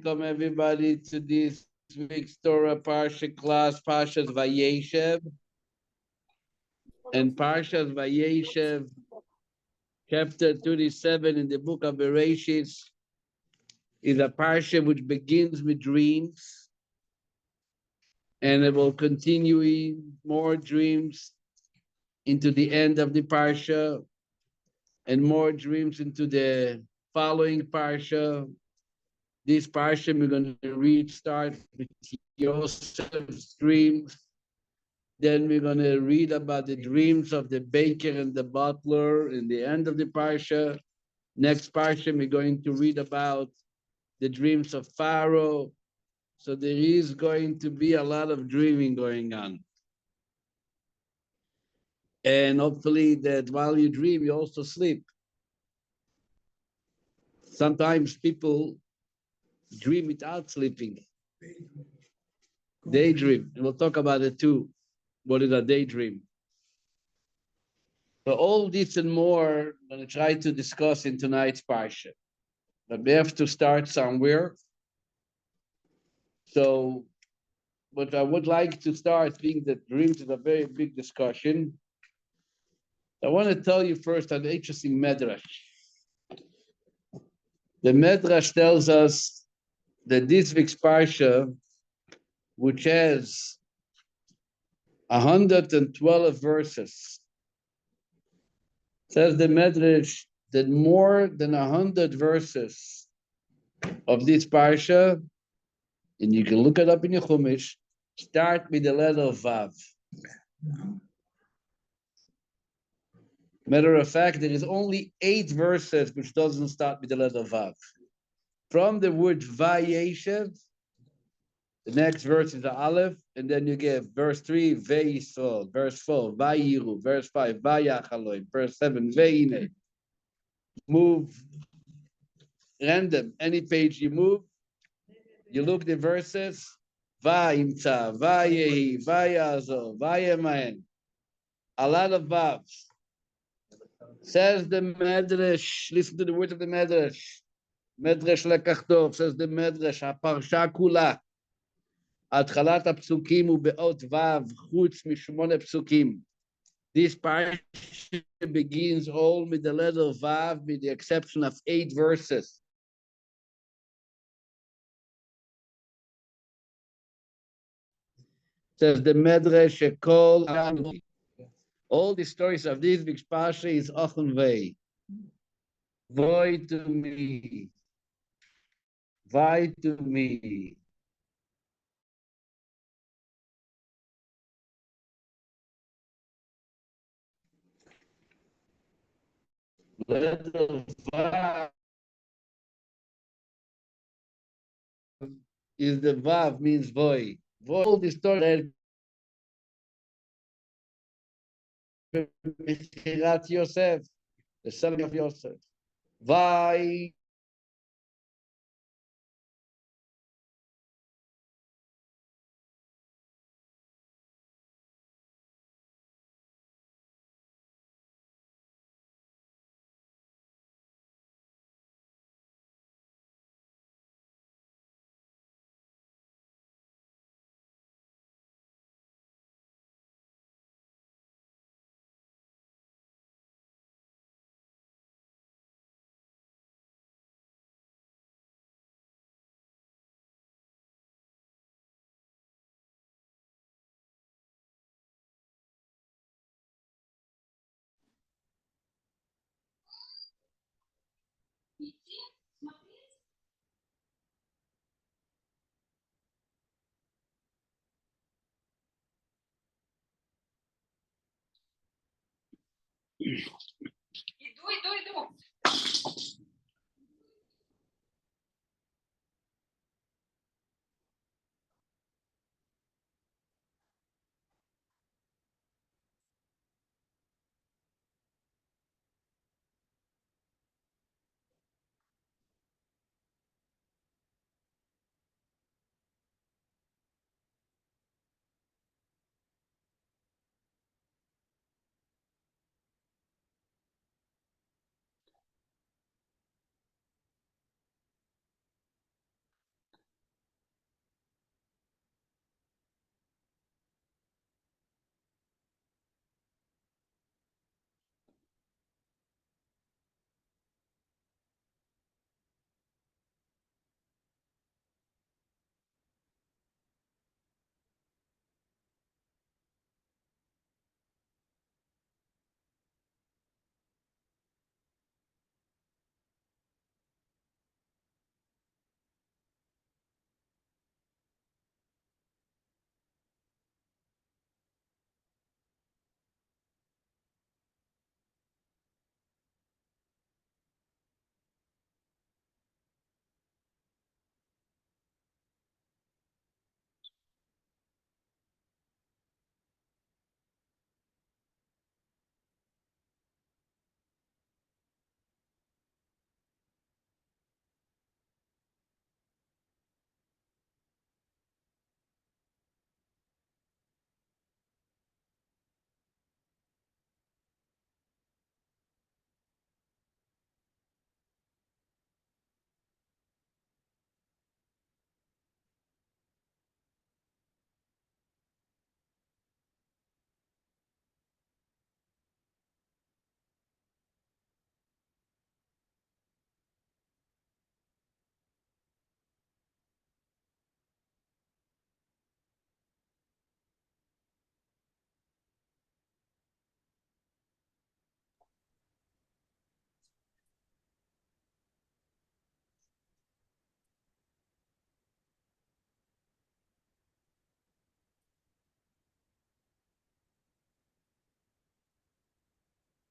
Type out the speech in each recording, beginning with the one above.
welcome everybody to this week's Torah Parsha class, Parsha's Vayeshev. And Parsha's Vayeshev, chapter 37 in the book of Bereshit, is a Parsha which begins with dreams, and it will continue in more dreams into the end of the Parsha, and more dreams into the following Parsha. This Parsha we're going to read start with Yosef's dreams. Then we're going to read about the dreams of the baker and the butler in the end of the Parsha. Next Parsha, we're going to read about the dreams of Pharaoh. So there is going to be a lot of dreaming going on. And hopefully that while you dream, you also sleep. Sometimes people dream without sleeping. Daydream. And we'll talk about it too. What is a daydream? So all this and more, I'm going to try to discuss in tonight's Parsha. But we have to start somewhere. So, but I would like to start being that dreams is a very big discussion. I want to tell you first an interesting medrash. The medrash tells us that this week's Parsha, which has 112 verses, says the medrash that more than 100 verses of this Parsha, and you can look it up in your Chumash, start with the letter Vav. Matter of fact, there is only 8 verses which doesn't start with the letter Vav. From the word Vayeshev, the next verse is the Aleph, and then you get verse 3, Vayisol, verse 4, Vayiru, verse 5, Vayachaloi, verse 7, Vayine. Move random, any page you move, you look the verses, Vayimtza, Vayehi, Vayazo, Vayemahen. A lot of Vavs. Says the Medrash, listen to the words of the Medrash. Medrash Lekach says the Medrash, הפרשה כולה, התחלת הפסוקים הוא באות ו' חוץ משמונה פסוקים. This parsha begins all with the letter Vav, with the exception of 8 verses. Says the Medrash, all the stories of this big parsha is Ochon Vei. Voy to me. Vai to me. Letter Vav is the Vav means boy. Boy, all the story that Yosef, the selling of Yosef. Vai. Иду.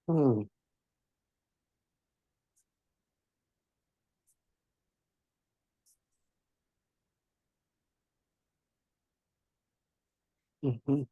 Hmm. Mm-hmm.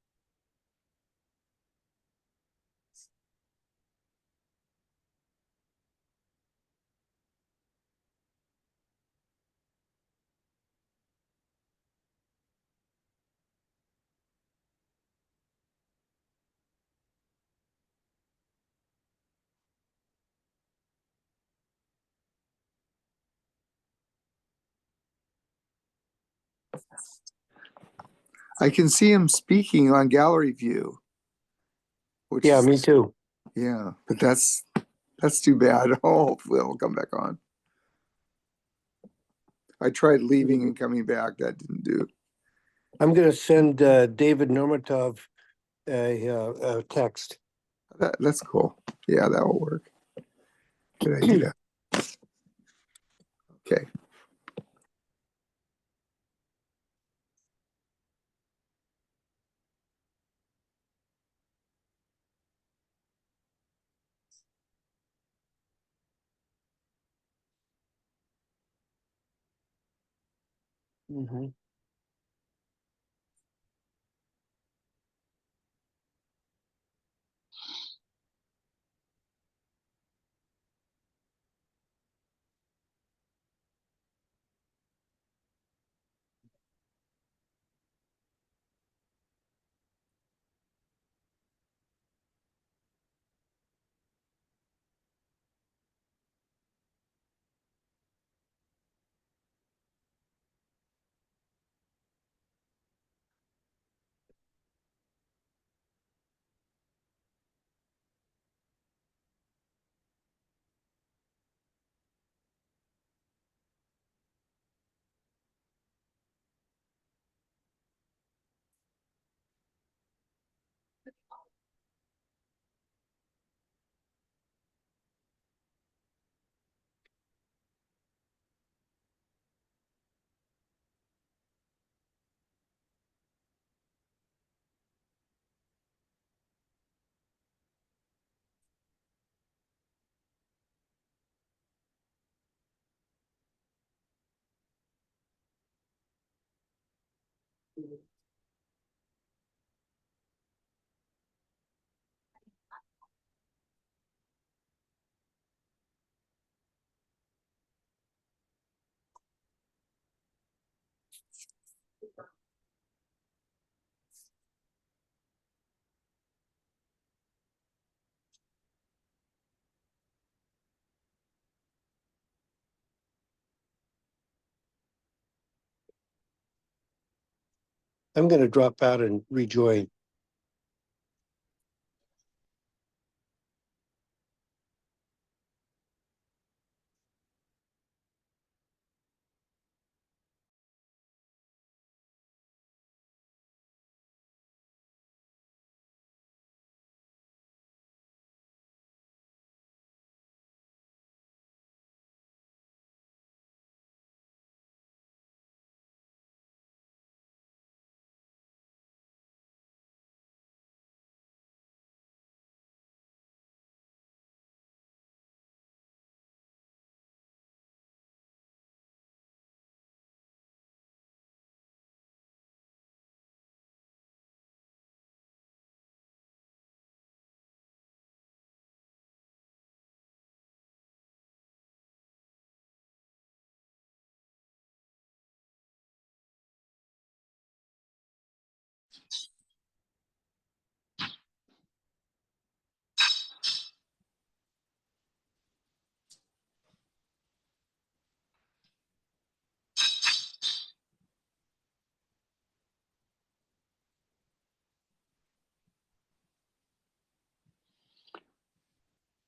I can see him speaking on gallery view. Yeah, me too. Yeah, but that's too bad. Oh, hopefully it'll come back on. I tried leaving and coming back. That didn't do. I'm going to send David Normatov a text. That's cool. Yeah, that will work. Good idea. Okay. Mm-hmm. I'm going to drop out and rejoin.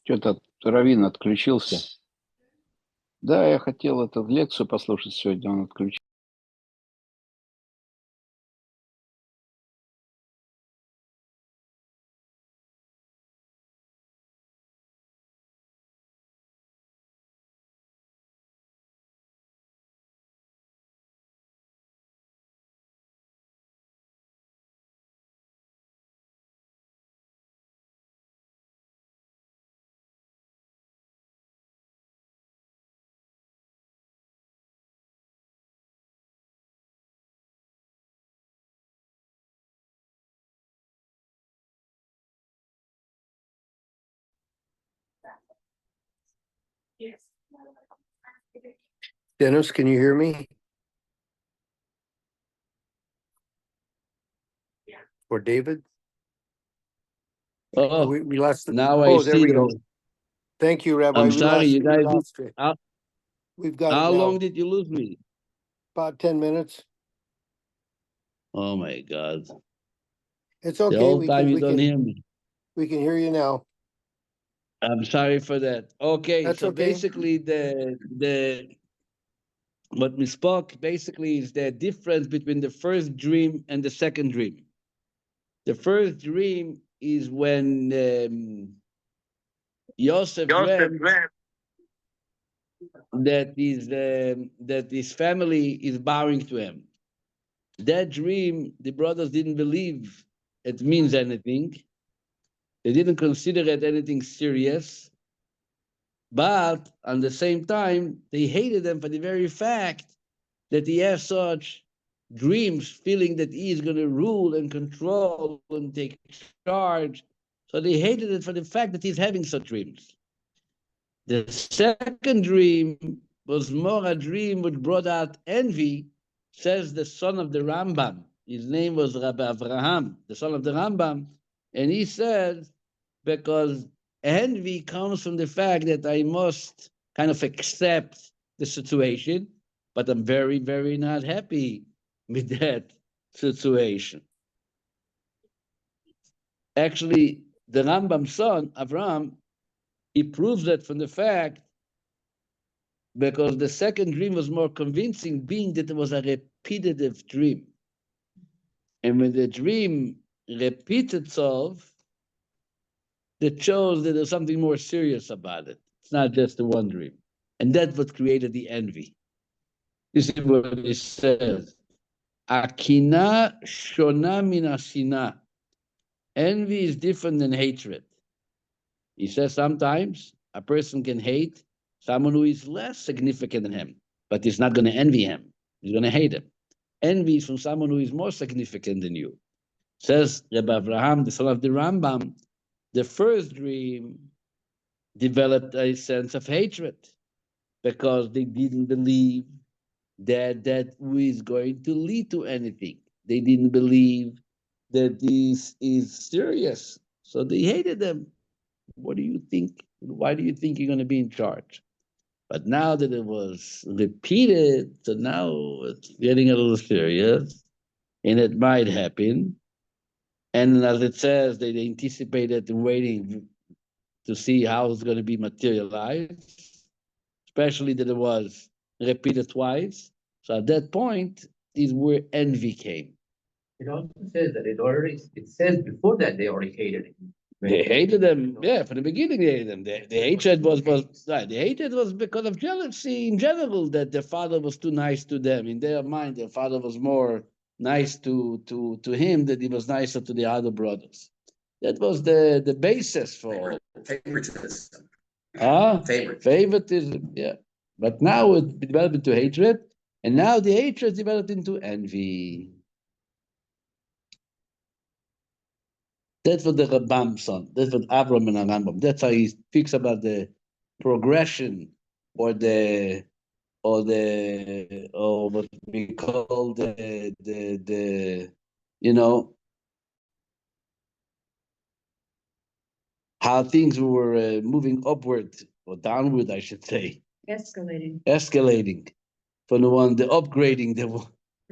Что-то Равин отключился. Да, я хотел эту лекцию послушать сегодня, он отключился. Dennis, can you hear me? Or David? Oh, We lost. now I Oh, there see we go. that. Thank you, Rabbi. I'm We sorry, you we guys. lost it. How, We've got it how now. long did you lose me? About 10 minutes. Oh my God. It's The okay. whole time you don't hear me. We can hear you now. I'm sorry for that. Okay, That's so okay. basically the what we spoke basically is the difference between the first dream and the second dream. The first dream is when Yosef dreamt that his family is bowing to him. That dream, the brothers didn't believe it means anything. They didn't consider it anything serious. But at the same time, they hated him for the very fact that he has such dreams, feeling that he is going to rule and control and take charge. So they hated it for the fact that he's having such dreams. The second dream was more a dream which brought out envy, says the son of the Rambam. His name was Rabbi Avraham, the son of the Rambam. And he said, because envy comes from the fact that I must kind of accept the situation, but I'm very, very not happy with that situation. Actually, the Rambam's son, Avraham, he proves that from the fact because the second dream was more convincing, being that it was a repetitive dream. And when the dream repeats itself, that shows that there's something more serious about it. It's not just the one dream. And that's what created the envy. This is what it says. Akina shona min asina. Envy is different than hatred. He says sometimes a person can hate someone who is less significant than him, but he's not going to envy him. He's going to hate him. Envy is from someone who is more significant than you. Says Rabbi Avraham, the son of the Rambam, the first dream developed a sense of hatred because they didn't believe that that was going to lead to anything. They didn't believe that this is serious. So they hated them. What do you think? Why do you think you're going to be in charge? But now that it was repeated, so now it's getting a little serious, and it might happen. And as it says, they anticipated and waiting to see how it's going to be materialized, especially that it was repeated twice. So at that point is where envy came. It also says that it says before that they already hated him. They hated them, yeah, from the beginning they hated them. The hatred was right. The hatred was because of jealousy in general, that their father was too nice to them. In their mind, their father was more nice to him than he was nicer to the other brothers. That was the basis for Favoritism. favoritism, yeah. But now it developed into hatred, and now the hatred developed into envy. That's what the Rambam son. That's what Avram and Rambam. That's how he speaks about the progression or what we call the you know how things were moving upward or downward, I should say. Escalating from the upgrading the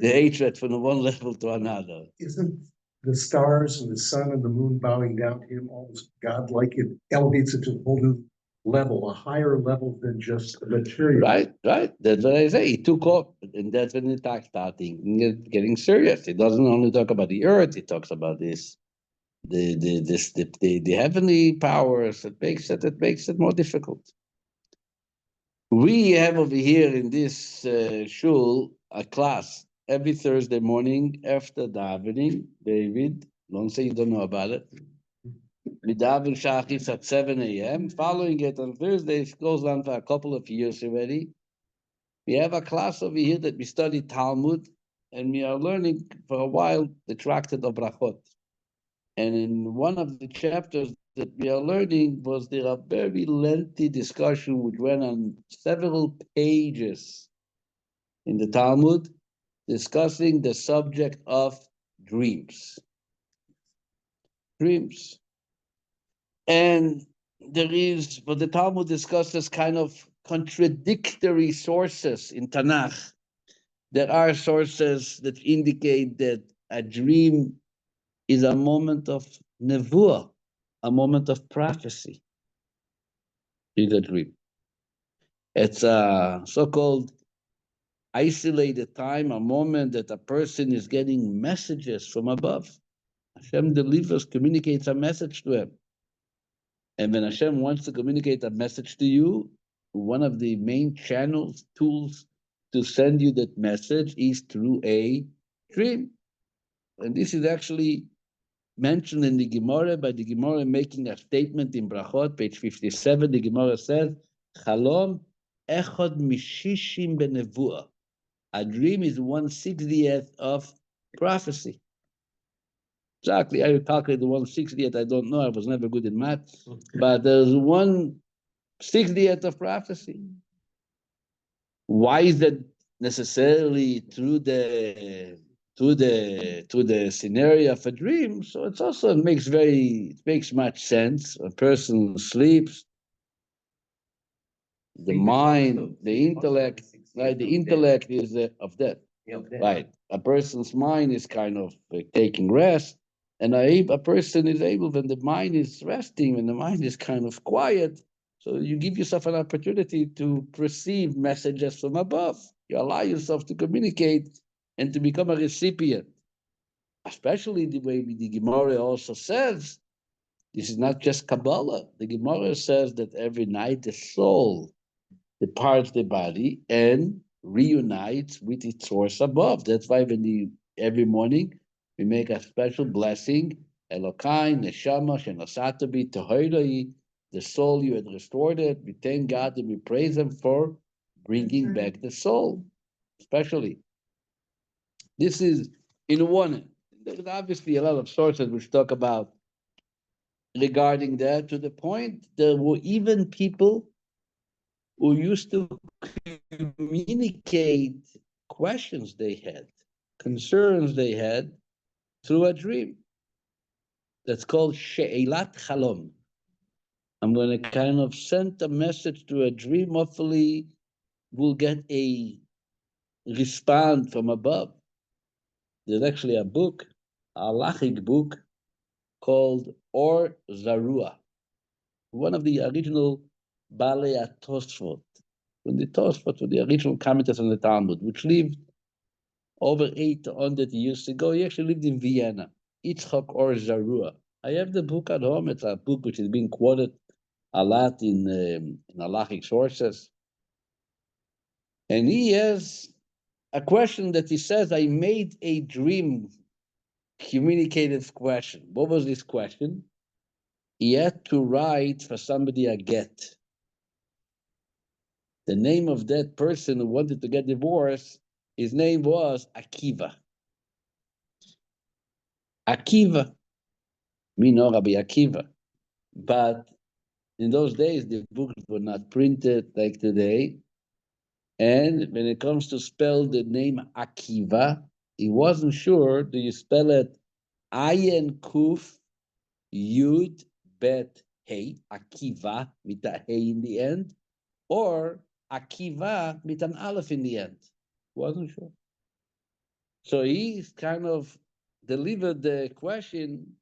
hatred from the one level to another. Isn't the stars and the sun and the moon bowing down to him almost godlike? It elevates it to a whole new level, a higher level than just the material. Right. That's what I say. He took off, and that's when the talk starting getting serious. It doesn't only talk about the earth; it talks about the heavenly powers. That makes it more difficult. We have over here in this shul a class every Thursday morning after davening. David, don't say you don't know about it. We daven shachis at 7 a.m. Following it on Thursdays, it goes on for a couple of years already. We have a class over here that we study Talmud, and we are learning for a while the Tractate of Brachot. And in one of the chapters that we are learning was there a very lengthy discussion which went on several pages in the Talmud discussing the subject of dreams. Dreams. And there is, what the Talmud discusses, kind of contradictory sources in Tanakh. There are sources that indicate that a dream is a moment of nevuah, a moment of prophecy. Is a dream. It's a so-called isolated time, a moment that a person is getting messages from above. Hashem delivers, communicates a message to him. And when Hashem wants to communicate a message to you, one of the main channels, tools to send you that message is through a dream. And this is actually mentioned in the Gemara by the Gemara making a statement in Brachot, page 57. The Gemara says, Chalom echad mishishim benevuah. A dream is 1/60th of prophecy. Exactly, I calculate the 1/60th. I don't know. I was never good in math, but there's 1/60th of prophecy. Why is that necessarily through the scenario of a dream? So it's also makes much sense. A person sleeps, the mind, the intellect, right? The intellect is of death, right? A person's mind is kind of taking rest. And a person is able, when the mind is resting, when the mind is kind of quiet, so you give yourself an opportunity to perceive messages from above. You allow yourself to communicate and to become a recipient. Especially the way the Gemara also says, this is not just Kabbalah. The Gemara says that every night the soul departs the body and reunites with its source above. That's why every morning we make a special blessing, Elokai, Neshama, Shenasatabi, Tehoidai, the soul you had restored it. We thank God and we praise Him for bringing back the soul, especially. This is in one. There's obviously a lot of sources which talk about regarding that, to the point there were even people who used to communicate questions they had, concerns they had, through a dream. That's called She'elat Chalom. I'm going to kind of send a message to a dream. Hopefully, we'll get a response from above. There's actually a book, a halachic book, called Or Zarua. One of the original Balei HaTosfot, when the Tosfot were the original commentators on the Talmud, which lived over 800 years ago. He actually lived in Vienna. Yitzchak Or Zarua. I have the book at home. It's a book which is being quoted a lot in halachic sources. And he has a question that he says, I made a dream communicated question. What was this question? He had to write for somebody a get. The name of that person who wanted to get divorced, his name was Akiva. Akiva, me know Rabbi Akiva. But in those days, the books were not printed like today. And when it comes to spell the name Akiva, he wasn't sure, do you spell it Ayin Kuf Yud Bet Hey, Akiva, with a Hey in the end, or Akiva with an Aleph in the end? Wasn't sure. So he kind of delivered the question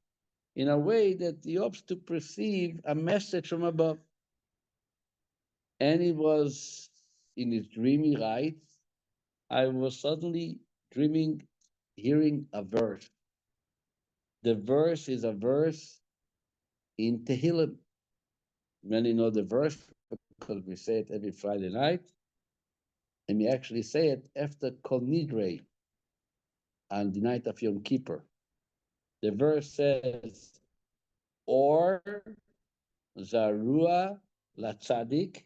in a way that he hopes to perceive a message from above. And he was in his dream, he writes, I was suddenly dreaming, hearing a verse. The verse is a verse in Tehillim. Many know the verse because we say it every Friday night. And we actually say it after Kol Nidre on the night of Yom Kippur. The verse says, Or Zarua Latzadik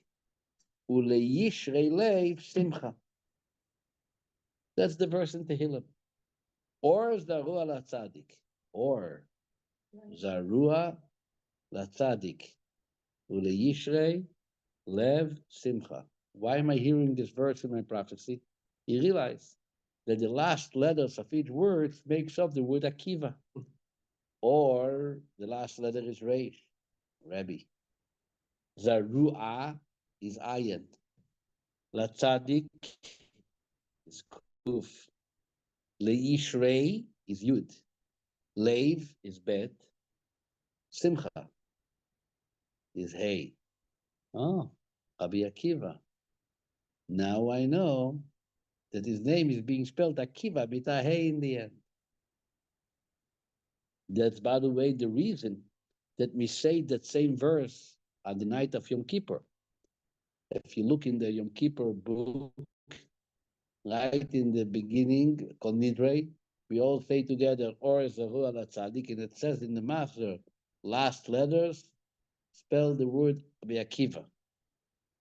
Uleyishrei Leiv Simcha. That's the verse in Tehillim. Or Zarua Latzadik. Or Zarua Latzadik, Uleyishrei, Lev, Simcha. Why am I hearing this verse in my prophecy? You realize that the last letters of each word makes up the word Akiva, or the last letter is Reish, Rabbi. Zaru'ah is Ayin. Latzadik is Kuf. Leishrei is Yud. Lev is Bet. Simcha is Hey. Oh, Rabbi Akiva. Now I know that his name is being spelled Akiva with a Hey in the end. That's, by the way, the reason that we say that same verse on the night of Yom Kippur. If you look in the Yom Kippur book, right in the beginning, called Nidrei, we all say together, Or Zaru ala Tzadik, and it says in the Master, last letters, spell the word Rabbi Akiva.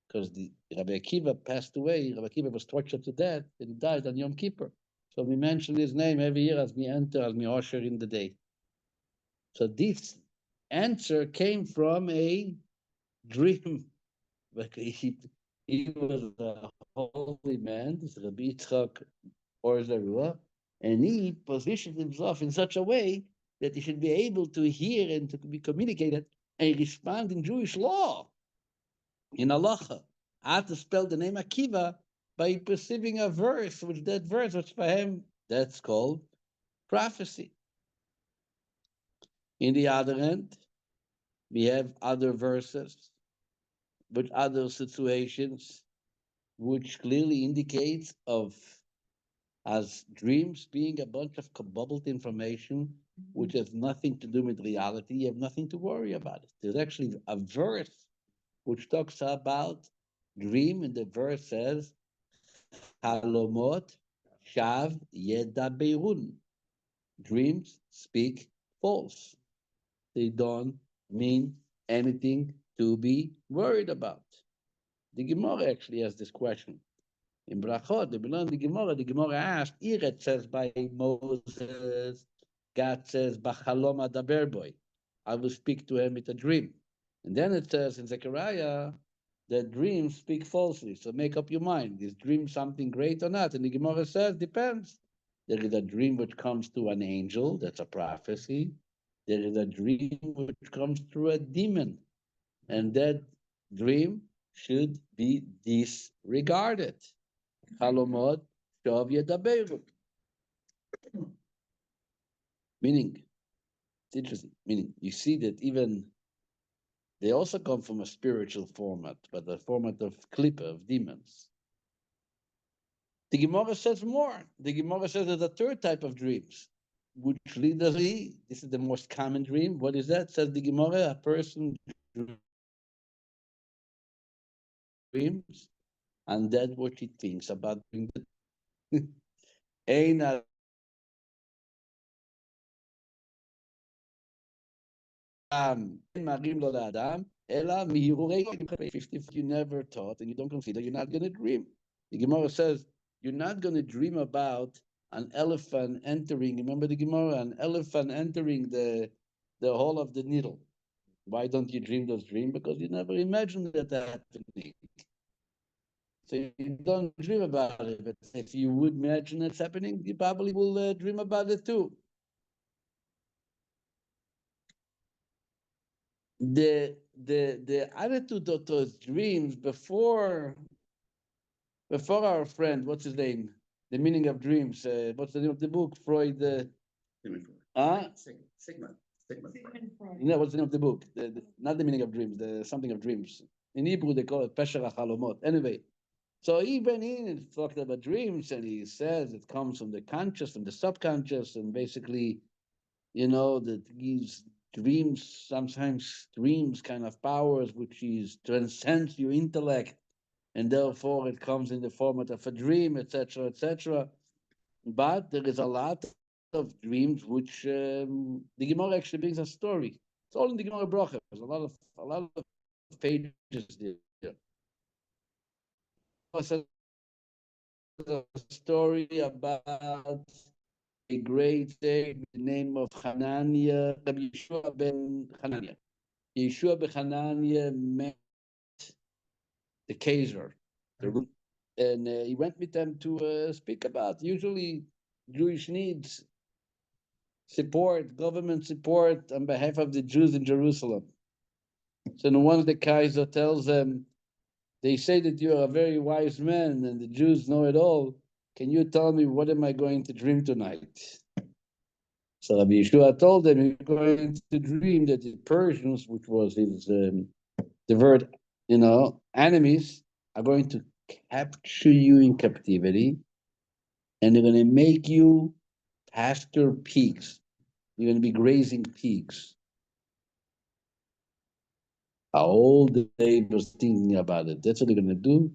Because the Rabbi Akiva passed away, Rabbi Akiva was tortured to death, and he died on Yom Kippur. So we mention his name every year as we enter, as we usher in the day. So this answer came from a dream. But he was a holy man, this Rabbi Yitzchak or Zarua, and he positioned himself in such a way that he should be able to hear and to be communicated and respond in Jewish law, in halacha. How to spell the name Akiva by perceiving a verse, which for him, that's called prophecy. In the other end, we have other verses with other situations, which clearly indicates of as dreams being a bunch of bubbled information, which has nothing to do with reality. You have nothing to worry about it. There's actually a verse which talks about dream, and the verse says, Halomot shav yedaberun. Dreams speak false. They don't mean anything to be worried about. The Gemara actually has this question. In Brachot, the Gemara asked, Iret says by Moses, God says, Bachalom adaber boy, I will speak to him with a dream. And then it says in Zechariah that dreams speak falsely. So make up your mind. Is dream something great or not? And the Gemara says, depends. There is a dream which comes to an angel, that's a prophecy. There is a dream which comes through a demon, and that dream should be disregarded. Halomot shav yedaberu. Meaning, it's interesting. Meaning, you see that even they also come from a spiritual format, but the format of klipa, of demons. The Gemara says more. The Gemara says there's a third type of dreams, which literally, this is the most common dream. What is that? Says the Gemara, a person dreams, and that's what he thinks about doing. Ein marim lo la'adam, ela mihirurei 50. You never thought, and you don't consider, you're not going to dream. The Gemara says, you're not going to dream about an elephant entering, remember the Gemara, an elephant entering the hole of the needle. Why don't you dream those dreams? Because you never imagined that happening. So you don't dream about it, but if you would imagine it's happening, you probably will dream about it too. The attitude of those dreams before our friend, what's his name? The Meaning of Dreams. What's the name of the book? Freud. Sigmund Freud. No, what's the name of the book? Not the Meaning of Dreams. The something of dreams. In Hebrew they call it Pesher HaChalomot. Anyway, so even he talked about dreams, and he says it comes from the conscious, from the subconscious, and basically, that these dreams, sometimes dreams kind of powers, which is transcends your intellect, and therefore it comes in the format of a dream, etc., etc. But there is a lot of dreams which the Gemara actually brings a story. It's all in the Gemara Bracha. There's a lot of pages there. It's a story about a great sage, the name of Hananiah, Rabbi Yeshua ben Hananiah. Yeshua Bechanania met the Kaiser, and he went with them to speak about usually Jewish needs, support, government support on behalf of the Jews in Jerusalem. So the one the Kaiser tells them, they say that you are a very wise man and the Jews know it all. Can you tell me what am I going to dream tonight? So Rabbi Yeshua told them, you're going to dream that the Persians, which was his the word, enemies, are going to capture you in captivity, and they're going to make you pasture pigs. You're going to be grazing pigs. All day was thinking about it. That's what they're going to do.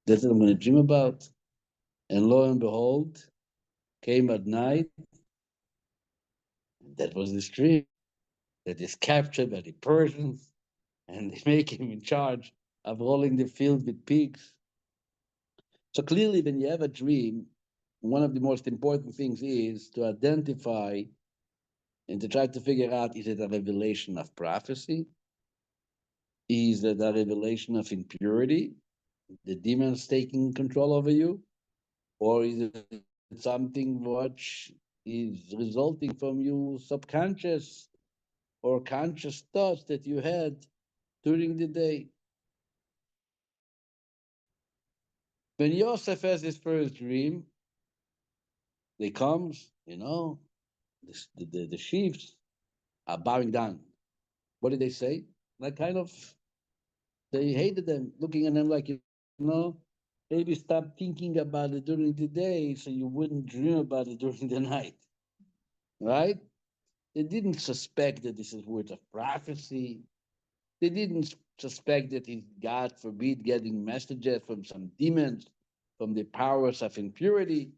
That's what I'm going to dream about. And lo and behold, came at night. That was his dream. That is captured by the Persians, and they make him in charge of rolling the field with pigs. So clearly, when you have a dream, one of the most important things is to identify and to try to figure out, is it a revelation of prophecy? Is it a revelation of impurity, the demons taking control over you? Or is it something which is resulting from you subconscious or conscious thoughts that you had during the day? When Yosef has his first dream, they comes, the chiefs are bowing down. What did they say? Like they hated them, looking at them like, maybe stop thinking about it during the day so you wouldn't dream about it during the night, right? They didn't suspect that this is words of prophecy. They didn't suspect that he's, God forbid, getting messages from some demons, from the powers of impurity.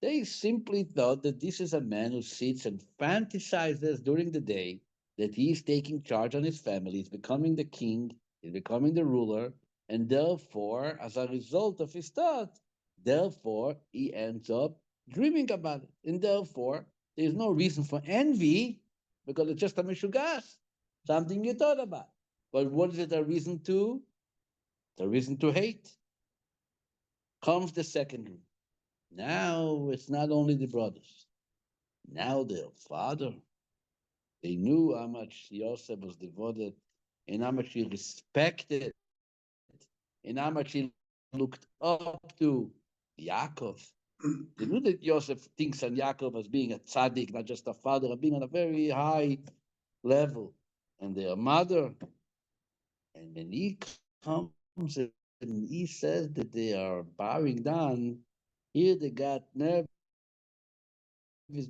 They simply thought that this is a man who sits and fantasizes during the day that he is taking charge on his family, he's becoming the king, he's becoming the ruler, and therefore, as a result of his thought, therefore he ends up dreaming about it. And therefore, there's no reason for envy because it's just a mishugas, something you thought about. But what is it a reason to? The reason to hate. Comes the second dream. Now it's not only the brothers. Now their father. They knew how much Yosef was devoted and how much he respected and how much he looked up to Yaakov. They knew that Yosef thinks on Yaakov as being a tzaddik, not just a father, but being on a very high level. And their mother, and when he comes and he says that they are bowing down, here they got nervous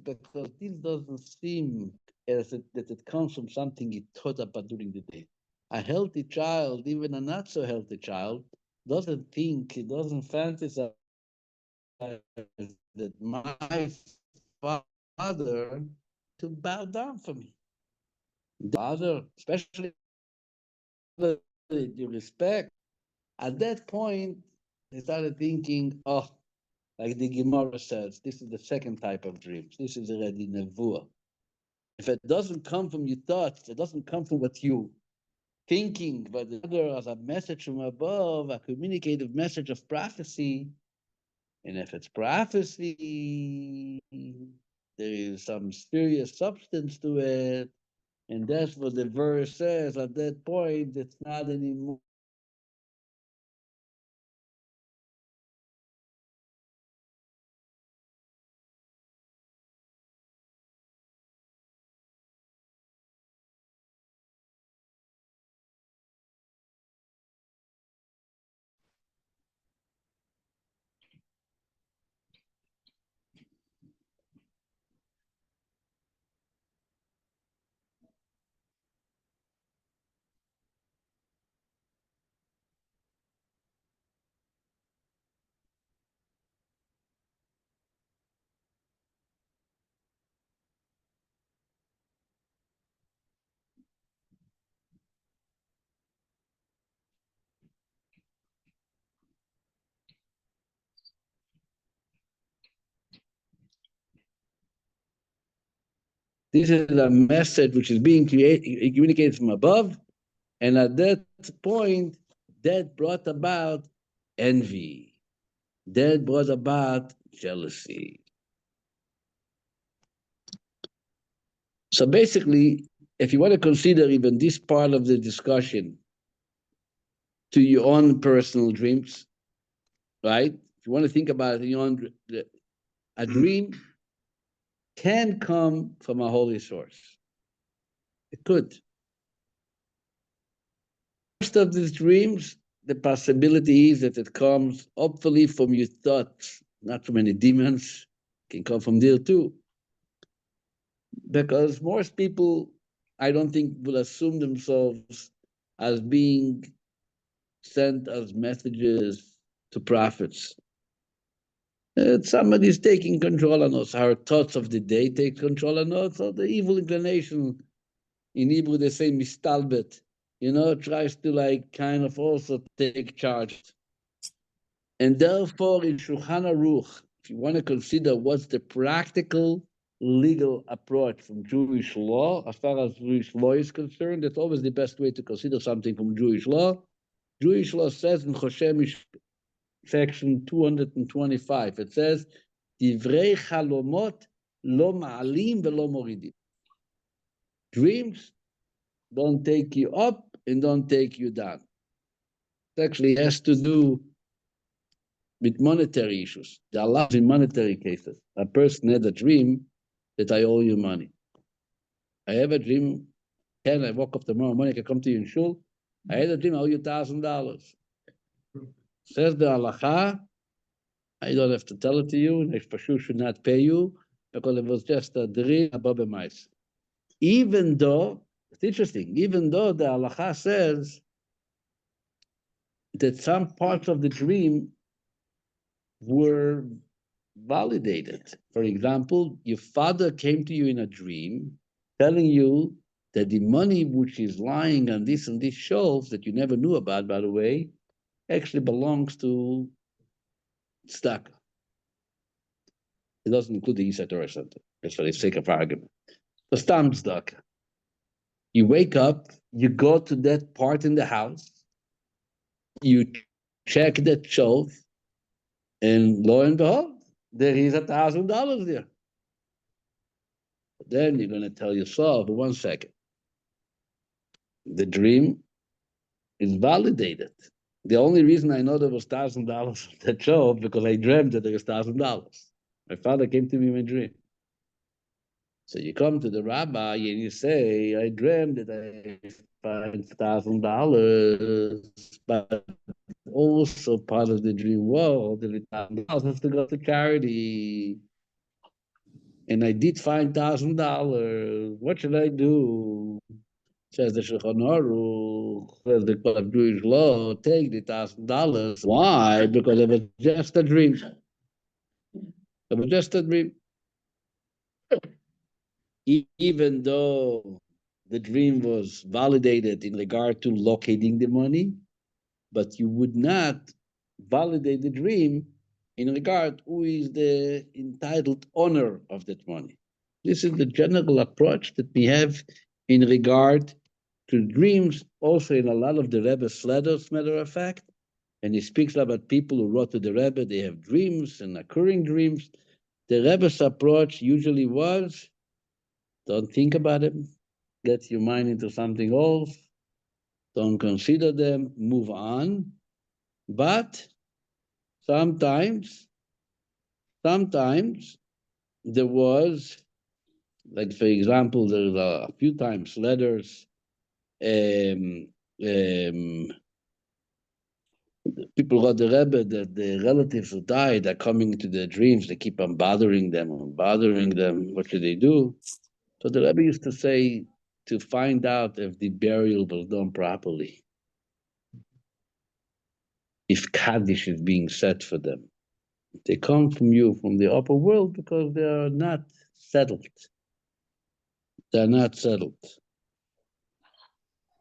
because this doesn't seem that it comes from something he thought about during the day. A healthy child, even a not so healthy child, doesn't think, he doesn't fantasize that my father to bow down for me. The father, especially you respect. At that point, they started thinking, oh, like the Gemara says, this is the second type of dreams. This is already nevuah. If it doesn't come from your thoughts, it doesn't come from what you thinking, but rather as a message from above, a communicative message of prophecy. And if it's prophecy, there is some serious substance to it. And that's what the verse says. At that point, it's not anymore. This is a message which is being communicated from above, And at that point, that brought about envy. That brought about jealousy. So basically, if you want to consider even this part of the discussion to your own personal dreams, right? If you want to think about your own, a dream can come from a holy source. It could. Most of these dreams, the possibility is that it comes hopefully from your thoughts, not from any demons. It can come from there too. Because most people, I don't think, will assume themselves as being sent as messages to prophets. Somebody's taking control on us. Our thoughts of the day take control on us, or the evil inclination. In Hebrew, they say mistalbet, tries to kind of also take charge. And therefore, in Shulchan Aruch, if you want to consider what's the practical legal approach from Jewish law, as far as Jewish law is concerned, that's always the best way to consider something from Jewish law. Jewish law says in Choshen section 225, it says, Divrei chalomot lo ma'alim velo moridim. Dreams don't take you up and don't take you down. It actually has to do with monetary issues. There are laws in monetary cases. A person had a dream that I owe you money. I have a dream, I woke up tomorrow morning, I come to you in shul, I had a dream, I owe you $1,000. Says the halacha, I don't have to tell it to you, and I for sure should not pay you, because it was just a dream above a mice. Even though, it's interesting, even though the halacha says that some parts of the dream were validated. For example, your father came to you in a dream telling you that the money which is lying on this and this shelf that you never knew about, by the way, actually belongs to tzedakah. It doesn't include the Yisat Torah Center, just for the sake of argument. The stam tzedakah. You wake up, you go to that part in the house, you check that shelf, and lo and behold, there is $1,000 there. Then you're going to tell yourself, 1 second, the dream is validated. The only reason I know there was $1,000 on that shelf because I dreamt that there was $1,000. My father came to me in a dream. So you come to the rabbi and you say, I dreamt that I found $1,000, but also part of the dream was that $1,000 has to go to charity. And I did find $1,000. What should I do? Says the Shulchan Aruch, says the code of Jewish law, take the $1,000. Why? Because it was just a dream. It was just a dream. Even though the dream was validated in regard to locating the money, but you would not validate the dream in regard who is the entitled owner of that money. This is the general approach that we have in regard to dreams, also in a lot of the Rebbe's letters, matter of fact. And he speaks about people who wrote to the Rebbe, they have dreams and occurring dreams. The Rebbe's approach usually was, don't think about them, get your mind into something else, don't consider them, move on. But sometimes there was, like for example, there's a few times letters, people got the Rebbe that the relatives who died are coming to their dreams, they keep on bothering them. What should they do? So the Rebbe used to say to find out if the burial was done properly, if Kaddish is being said for them. They come from you, from the upper world, because they are not settled. They're not settled.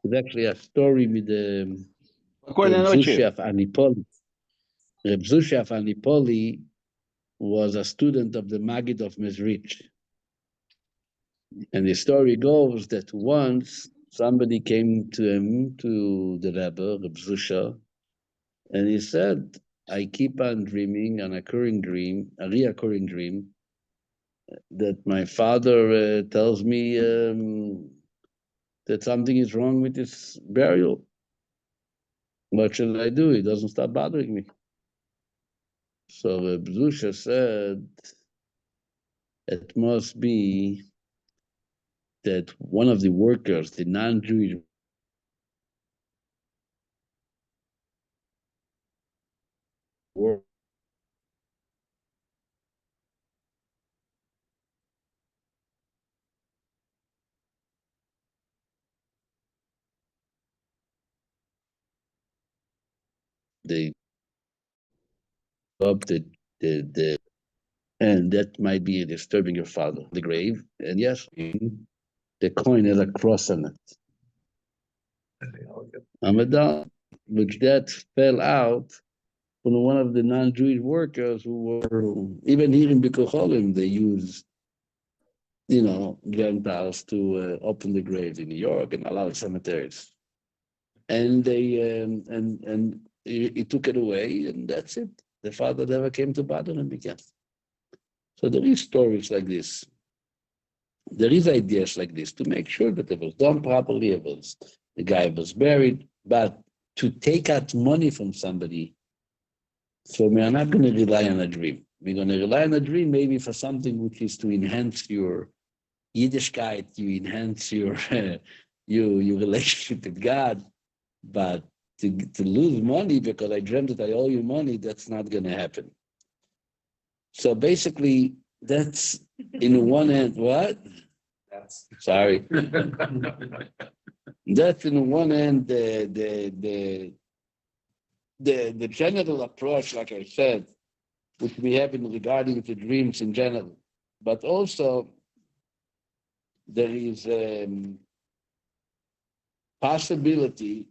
There's actually a story with the Спокойной ночи. Reb Zusha Anipoli was a student of the Maggid of Mezrich. And the story goes that once somebody came to him, to the Rebbe, Reb Zusha, and he said, I keep on dreaming a reoccurring dream, that my father tells me that something is wrong with this burial. What should I do? It doesn't stop bothering me. So Reb Zusha said, it must be that one of the workers, the non-Jewish worker, they up the and that might be disturbing your father, the grave. And yes, the coin has a cross on it. Amadan, which that fell out from one of the non-Jewish workers who were, even here in Bikocholim, they used, Gentiles to open the graves in New York and a lot of cemeteries. And they, and he took it away, and that's it. The father never came to bother him again. So there is stories like this. There is ideas like this to make sure that it was done properly, the guy was buried, but to take out money from somebody, so we are not going to rely on a dream. We're going to rely on a dream maybe for something which is to enhance your Yiddishkeit, you enhance your your relationship with God, but to lose money because I dreamt that I owe you money, that's not going to happen. So basically, that's in one end, what? Sorry. That's in one end the general approach, like I said, which we have in regarding to dreams in general. But also there is a possibility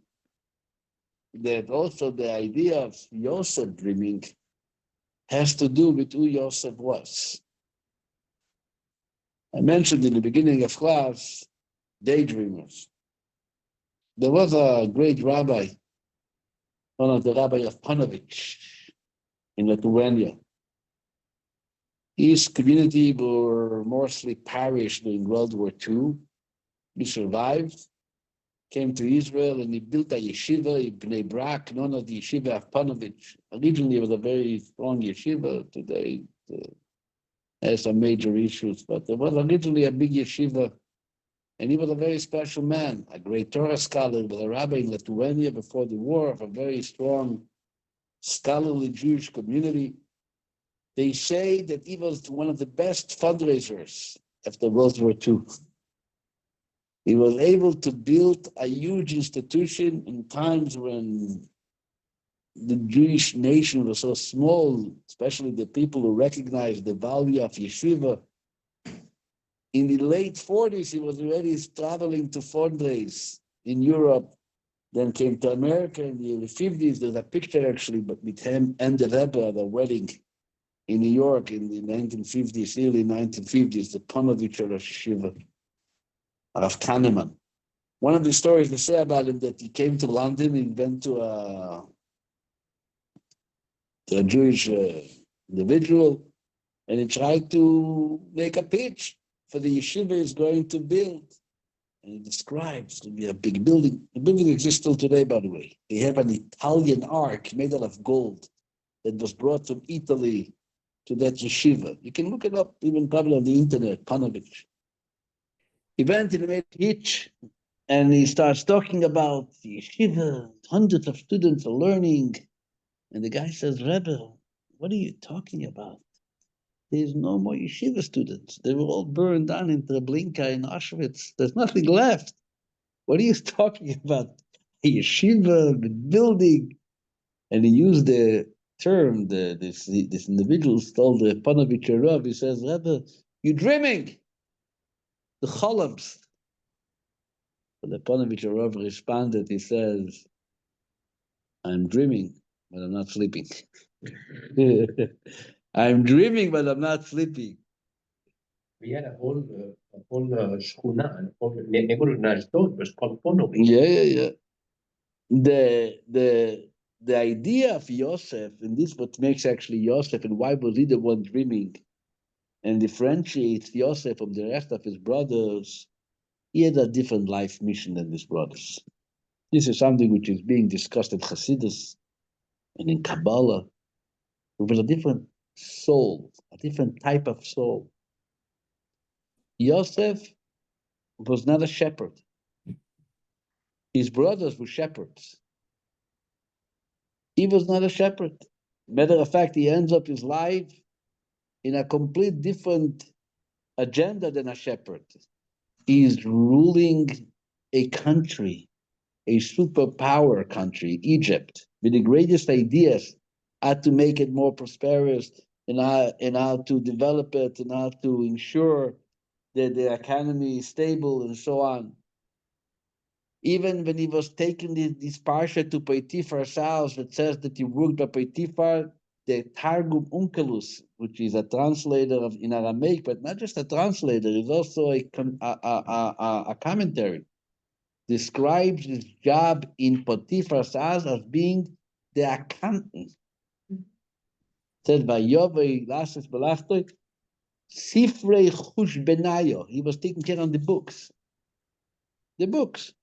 that also the idea of Yosef dreaming has to do with who Yosef was. I mentioned in the beginning of class, daydreamers. There was a great rabbi, one of the rabbi of Panovich in Lithuania. His community were mostly perished during World War II. He survived, came to Israel, and he built a yeshiva in Bnei Brak, known as the yeshiva of Panovich. Originally, it was a very strong yeshiva. Today, it has some major issues, but there was originally a big yeshiva. And he was a very special man, a great Torah scholar, was a rabbi in Lithuania before the war, of a very strong scholarly Jewish community. They say that he was one of the best fundraisers after World War II. He was able to build a huge institution in times when the Jewish nation was so small, especially the people who recognized the value of yeshiva. In the late 40s, he was already traveling to fundraise in Europe, then came to America in the early 50s. There's a picture actually, but with him and the Rebbe at a wedding in New York in the 1950s, early 1950s, the Panovich Rosh Yeshiva of Kahneman. One of the stories they say about him that he came to London, he went to a Jewish individual, and he tried to make a pitch for the yeshiva he's going to build. And he describes it to be a big building. The building exists still today, by the way. They have an Italian ark made out of gold that was brought from Italy to that yeshiva. You can look it up, even probably on the internet, Panovich. He went and made a pitch, and he starts talking about the yeshiva. Hundreds of students are learning. And the guy says, Rebbe, what are you talking about? There's no more yeshiva students. They were all burned down in Treblinka in Auschwitz. There's nothing left. What are you talking about? A yeshiva, the building. And he used the term, this individual told the Panovich Rav, he says, Rebbe, you're dreaming. The Cholams. So the Panovich Rav responded, he says, I'm dreaming, but I'm not sleeping. I'm dreaming, but I'm not sleeping. We had a whole shkuna, and a whole neighborhood in Ashdod was called Ponovich. Yeah. The idea of Yosef, and this what makes actually Yosef, and why was he the one dreaming, and differentiates Yosef from the rest of his brothers. He had a different life mission than his brothers. This is something which is being discussed in Hasidus and in Kabbalah. It was a different soul, a different type of soul. Yosef was not a shepherd. His brothers were shepherds. He was not a shepherd. Matter of fact, he ends up his life in a complete different agenda than a shepherd. He's ruling a country, a superpower country, Egypt, with the greatest ideas how to make it more prosperous and how to develop it and how to ensure that the economy is stable and so on. Even when he was taking this Parsha to Potiphar's house, that says that he worked by Potiphar, the Targum Onkelos, which is a translator of in Aramaic, but not just a translator, is also a commentary, describes his job in Potiphar's house as being the accountant. Says Vayove Lasis Belachtoi, Sifrei Chush Benayo. He was taking care of the books. The books.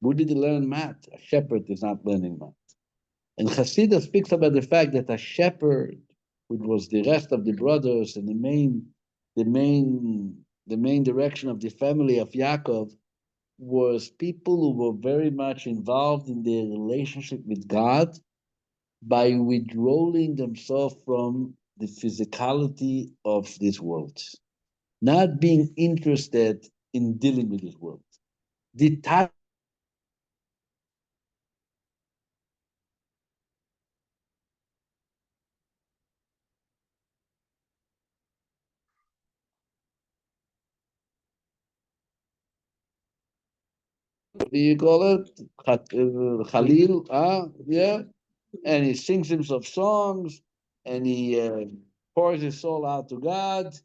Where did he learn math? A shepherd is not learning math. And Chassidus speaks about the fact that a shepherd, which was the rest of the brothers and the main direction of the family of Yaakov, was people who were very much involved in their relationship with God by withdrawing themselves from the physicality of this world, not being interested in dealing with this world. What do you call it? Khalil, yeah. And he sings himself songs, and he pours his soul out to God.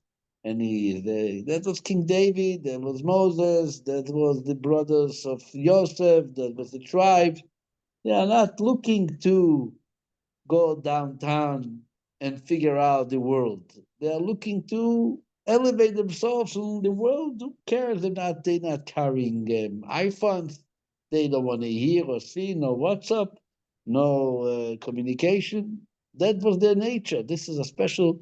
And that was King David, that was Moses, that was the brothers of Joseph, that was the tribe. They are not looking to go downtown and figure out the world. They are looking to elevate themselves in the world. Who cares? They're not carrying iPhones. They don't want to hear or see, no WhatsApp, no communication. That was their nature. This is a special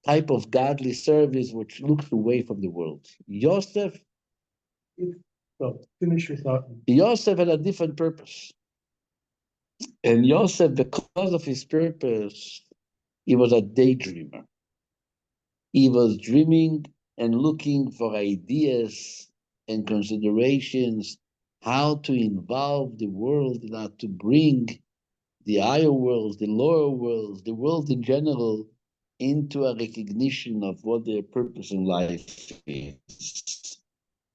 type of godly service which looks away from the world. Yosef Finish your thought. Yosef had a different purpose. And Yosef, because of his purpose, he was a daydreamer. He was dreaming and looking for ideas and considerations, how to involve the world and how to bring the higher worlds, the lower worlds, the world in general, into a recognition of what their purpose in life is.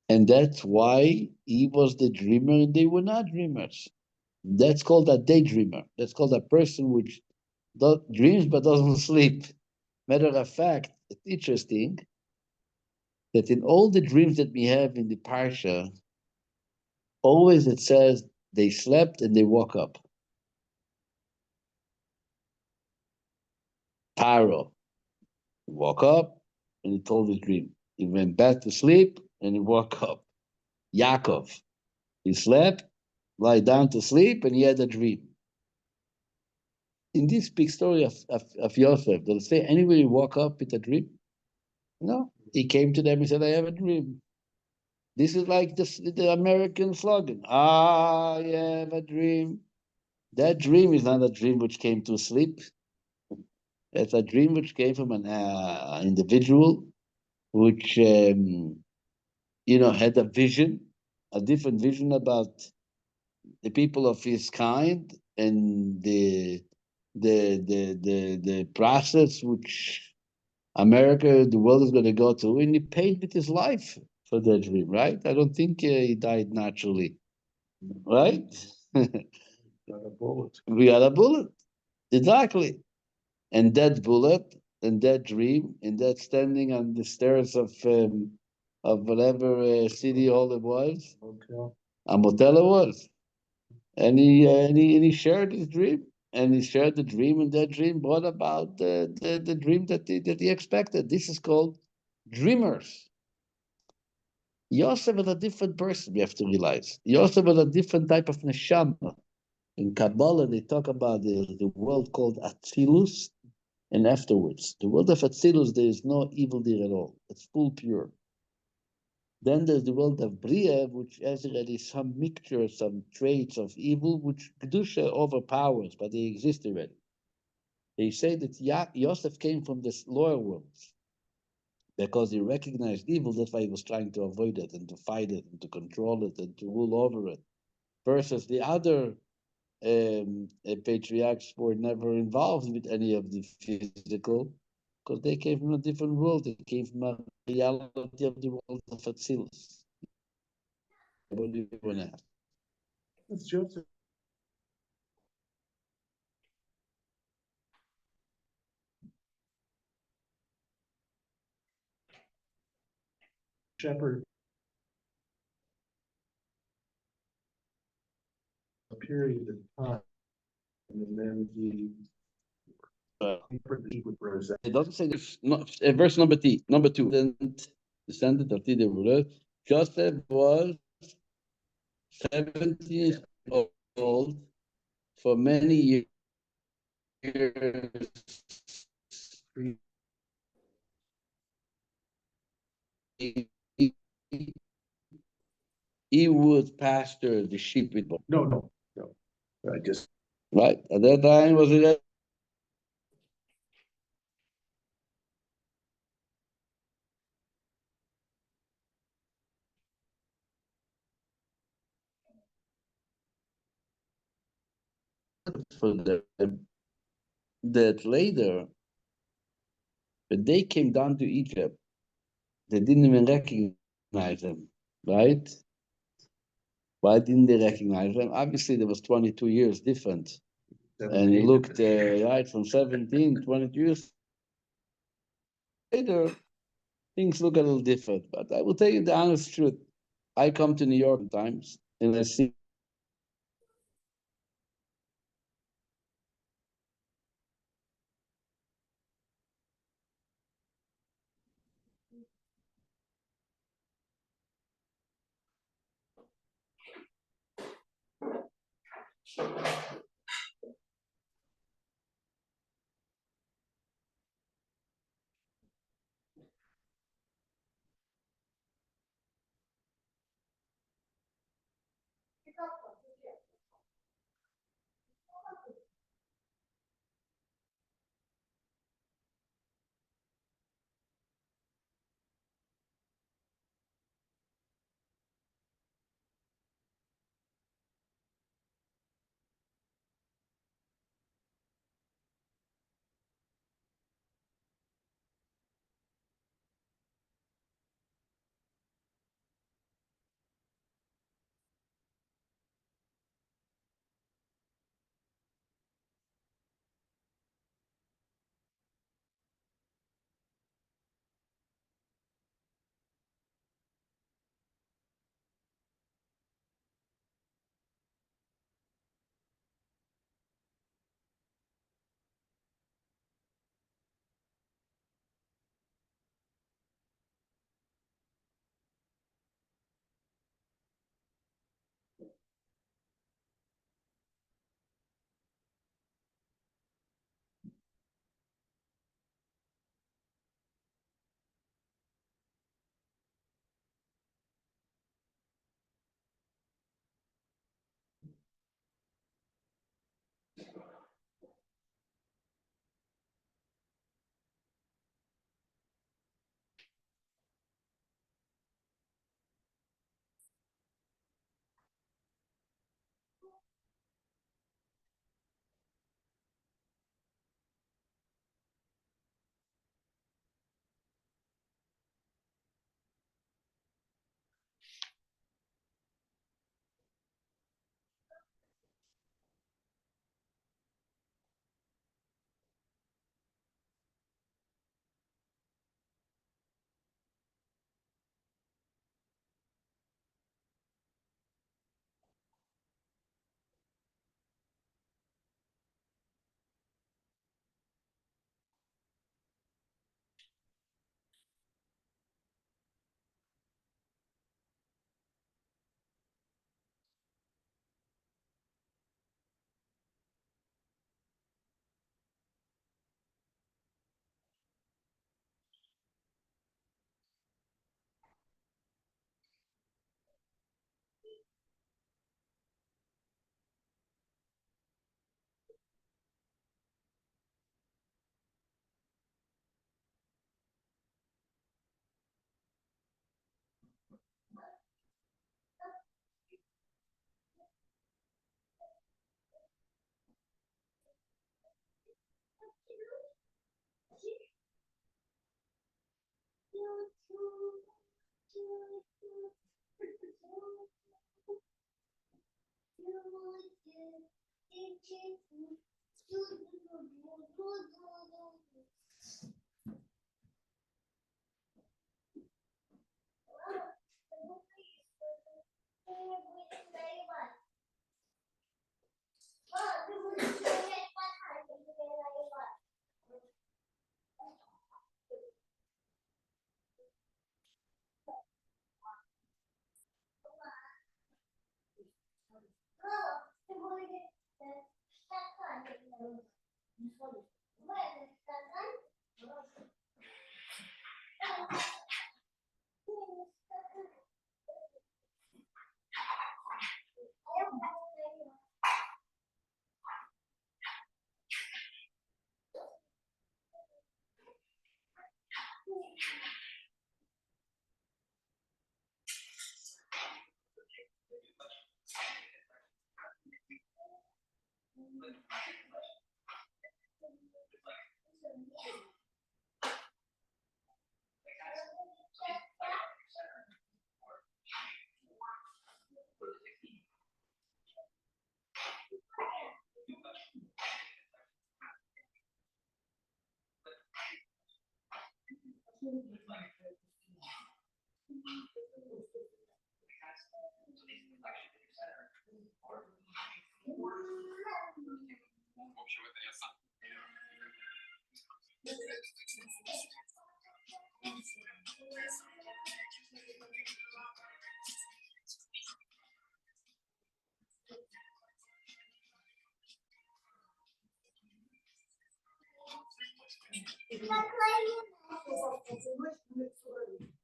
And that's why he was the dreamer and they were not dreamers. That's called a daydreamer. That's called a person which dreams but doesn't sleep. Matter of fact, it's interesting that in all the dreams that we have in the Parsha, always it says they slept and they woke up. Paro woke up and he told his dream. He went back to sleep and he woke up. Yaakov, he slept, lie down to sleep, and he had a dream. In this big story of Yosef, does it say anywhere he woke up with a dream? No. He came to them and said, I have a dream. This is like the American slogan. I have a dream. That dream is not a dream which came to sleep. It's a dream which came from an individual which, had a vision, a different vision about the people of his kind and the process which America, the world is going to go to, and he paid with his life for that dream, right? I don't think he died naturally, right? Got a bullet. We got a bullet, exactly. And that bullet in that dream, in that standing on the stairs of whatever city hall it was, Hotel. a motel it was, and he shared his dream, and he shared the dream, and that dream brought about the dream that he expected. This is called dreamers. Yosef was a different person. We have to realize Yosef was a different type of neshama. In Kabbalah, they talk about the world called Atzilus, and afterwards, the world of Atzilus, there is no evil there at all. It's full pure. Then there's the world of Bria, which has already some mixture, some traits of evil, which Kedusha overpowers, but they exist already. They say that Yosef came from this lower worlds because he recognized evil. That's why he was trying to avoid it and to fight it and to control it and to rule over it. Versus the other patriarchs were never involved with any of the physical because they came from a different world. They came from a reality of the world of Atzilus. What do you want to ask? It's Joseph. Shepherd. A period of time. And then he would rose. It doesn't say this. Verse number two. Descendant of Tideh. Joseph was 17 years old for many years. He would pasture the sheep with both. No. I just. Right? At that time, was it for them that later, when they came down to Egypt, they didn't even recognize them, right? Why didn't they recognize them? Obviously, there was 22 years different. And he looked, right, from 17, 22 years later, things look a little different. But I will tell you the honest truth. I come to New York sometimes, and I see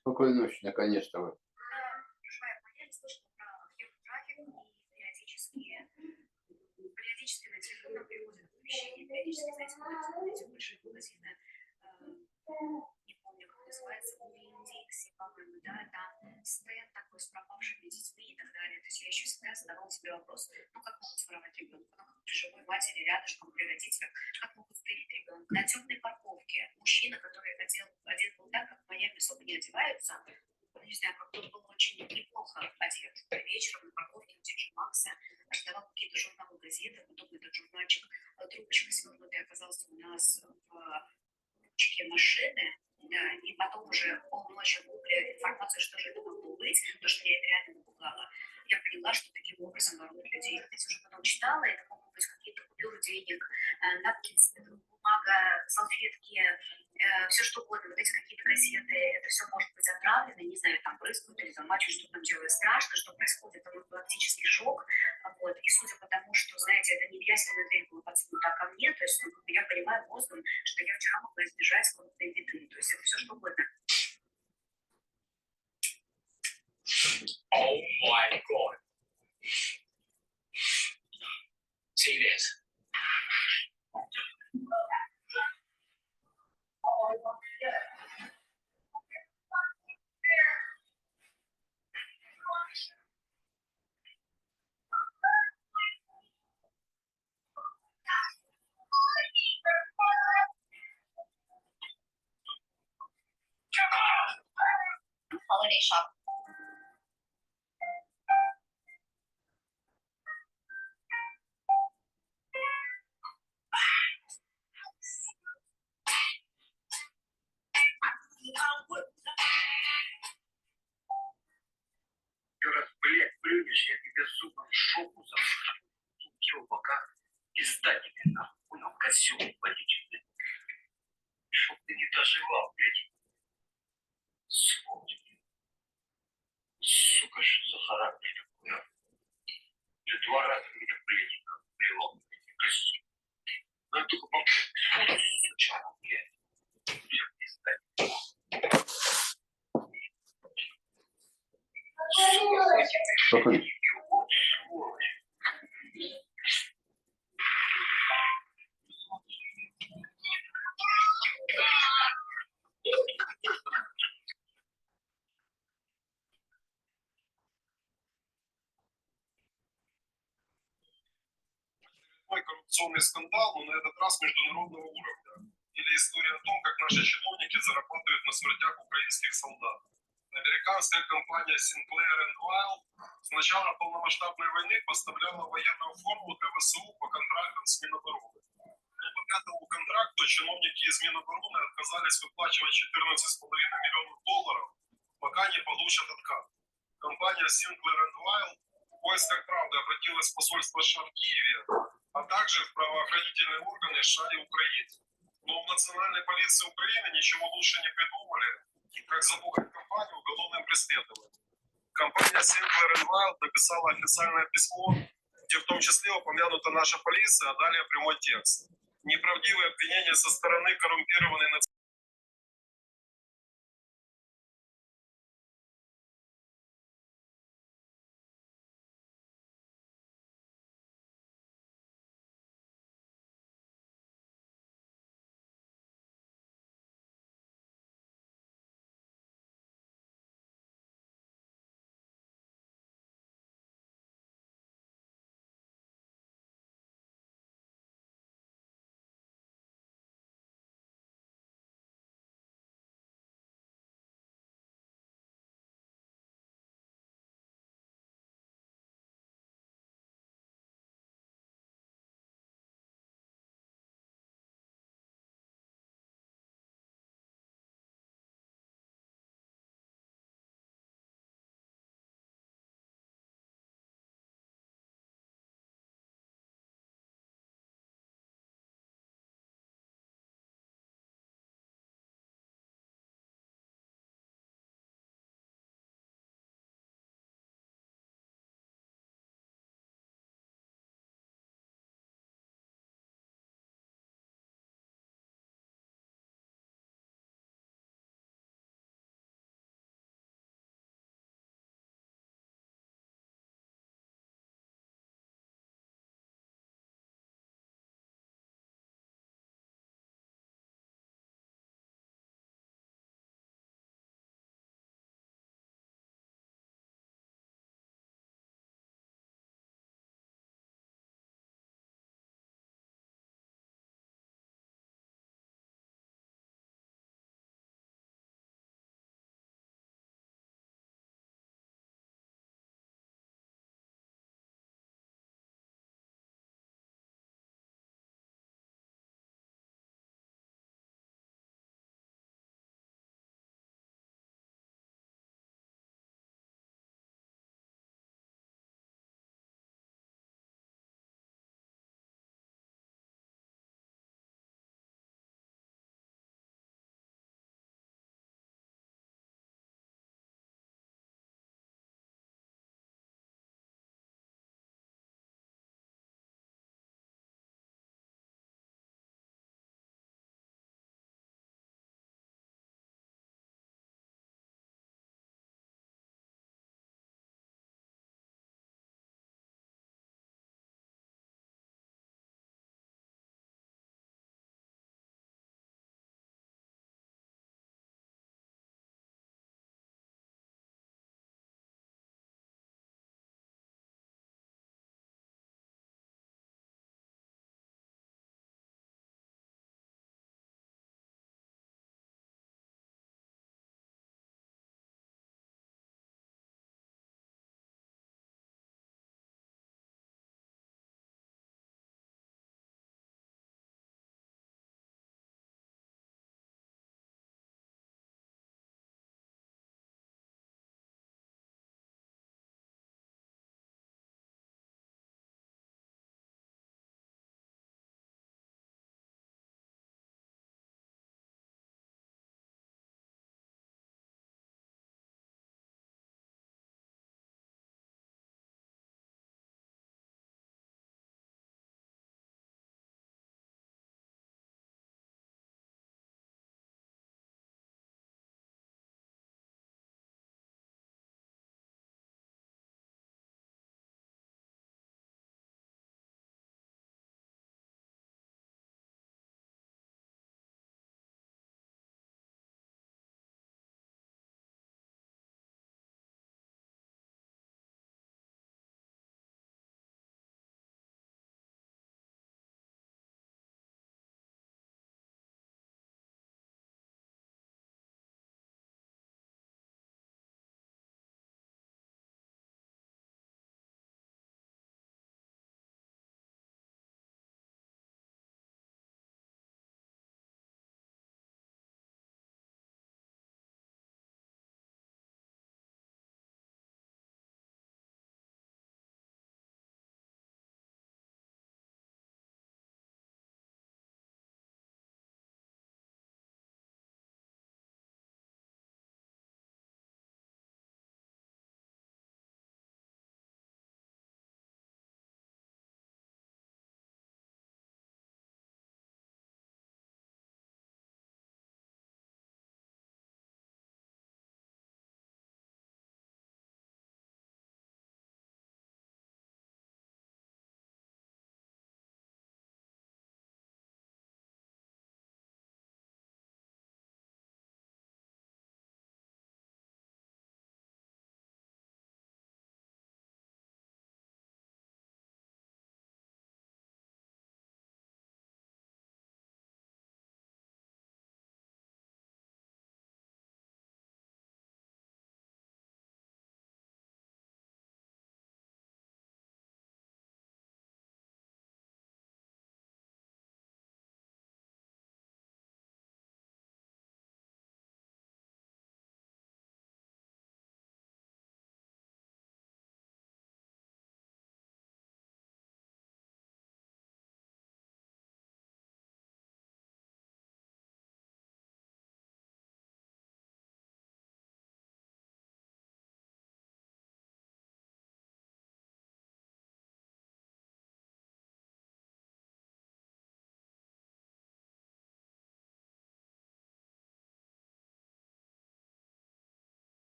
Спокойной ночи, наконец-то вы. Периодически на телефон приходят оповещения, периодически, знаете, ходят эти большие магазины, не помню, как называется, Индекс, по-моему, да, там стоят такой с пропавшими детьми и так далее. То есть я еще всегда задавала себе вопрос, ну как могут своровать ребенка, ну как при живой матери рядышком, при родителях, как могут стрелить ребенка. На темной парковке мужчина, который одет был так, как в Майами особо не одеваются, не знаю, как он был очень неплохо одет. Вечером на парковке у Диджи Макса раздавал какие-то журналы, газеты, потом этот журнальчик, трубочка свернутая оказался у нас в ручке машины, да, и потом уже полночи гугля информацию, что же это могло быть, потому что меня это реально напугало. Я поняла, что таким образом воруют людей. Я уже потом читала, это могут быть какие-то купюры денег, напкинс, бумага, салфетки, все что угодно, вот эти какие-то газеты, это все может быть отравлено, не знаю, там прыскают или замачивают, что там делают страшно, что происходит, там анафилактический шок, вот, и судя по тому, что, знаете, это не ясная дверь была подсунута ко мне, то есть я понимаю мозгом, что я вчера могла избежать скорбной беды, то есть это все что угодно. Oh my God. See this. Holiday shop. Блядь, плюнешь, я тебе зубом в шоку засуну, пока пизда тебе нахуй, понял, козел, болючий. Чтоб ты не доживал, блядь. Сволочь. Сука, что за характер такой, а? Ты 2 раза меня, блядь, привел, блядь, козел. Надо только помнить, сучара, блядь. Все пизда. Спокойно. Коррупционный скандал, но на этот раз международного уровня. Или история о том, как наши чиновники зарабатывают на смертях украинских солдат. Американская компания Sinclair Wild с начала полномасштабной войны поставляла военную форму для ВСУ по контрактам с Минобороны. Но по пятому контракту чиновники из Минобороны отказались выплачивать $14,5 миллионов, пока не получат откат. Компания Sinclair Wild в поисках правды обратилась в посольство США в Киеве, а также в правоохранительные органы США и Украины. Но в Национальной полиции Украины ничего лучше не придумали, как запугать компанию уголовным преследованием. Компания Sinclair Wild написала официальное письмо, где в том числе упомянута наша полиция, а далее прямой текст. Неправдивые обвинения со стороны коррумпированной